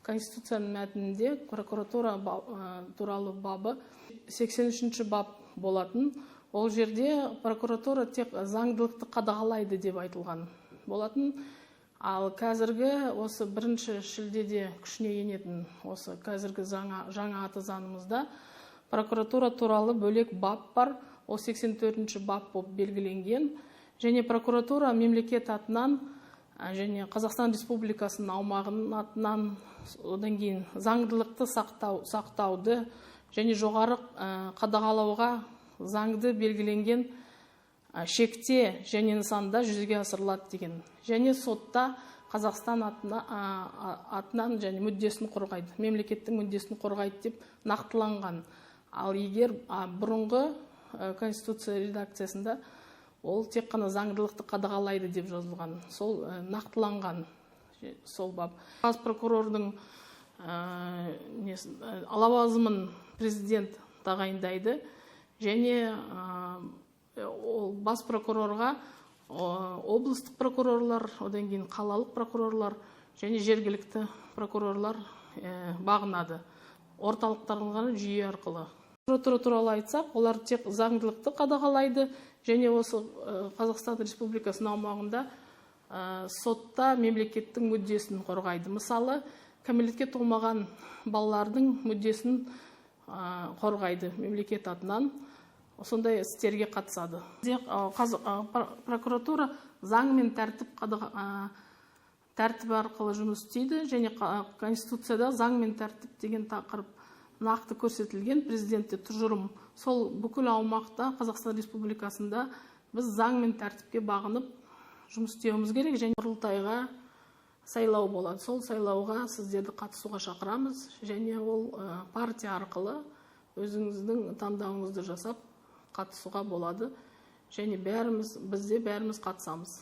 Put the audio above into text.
Конституцияның мәтінінде прокуратура туралы бабы 83-ші бап болатын. Ол жерде прокуратура тек заңдылықты қадағалайды деп айтылған болатын. Ал қазіргі осы 1 шілдеде күшіне енетін осы қазіргі жаңа аты заңымызда прокуратура туралы бөлек бап бар. Ол 84-ші бап болып белгіленген. Және прокуратура мемлекет атынан және Қазақстан Республикасының аумағының атынан одан кейін заңдылықты сақтауды және жоғары қадағалауға заңды белгіленген шекте және нысанда жүзеге асырылады деген. Және сотта Қазақстан атынан және мүддесін қорғайды, мемлекеттің мүддесін қорғайды деп нақтыланған. Ал егер бұрынғы Конституция редакциясында ол тек қана заңдылықты қадағалайды деп жазылған. Сол нақтыланған сол бап. Бас прокурордың лауазымын президент тағайындайды және ол бас прокурорға облыстық прокурорлар, одан кейін қалалық прокурорлар және жергілікті прокурорлар бағынады. Орталықтарының жүйе арқылы. Прокуратура туралы айтсақ, олар тек заңдылықты қадағалайды және осы Қазақстан Республикасының аумағында сотта мемлекеттің мүддесін қорғайды. Мысалы, кәмелетке толмаған балалардың мүддесін қорғайды мемлекет атынан. Сондай істерге қатысады. Прокуратура заң мен тәртіп арқылы жұмыс істейді және Конституцияда заң мен тәртіп деген тақырып нақты көрсетілген президентте тұжырым. Сол бүкіл аумақта Қазақстан Республикасында біз заң мен тәртіпке бағынып жұмыс істеуіміз керек және құрылтайға сайлау болады. Сол сайлауға сіздерді қатысуға шақырамыз және ол партия арқылы өзіңіздің таңдауыңызды жасап қатысуға болады және бізде бәріміз қатысамыз.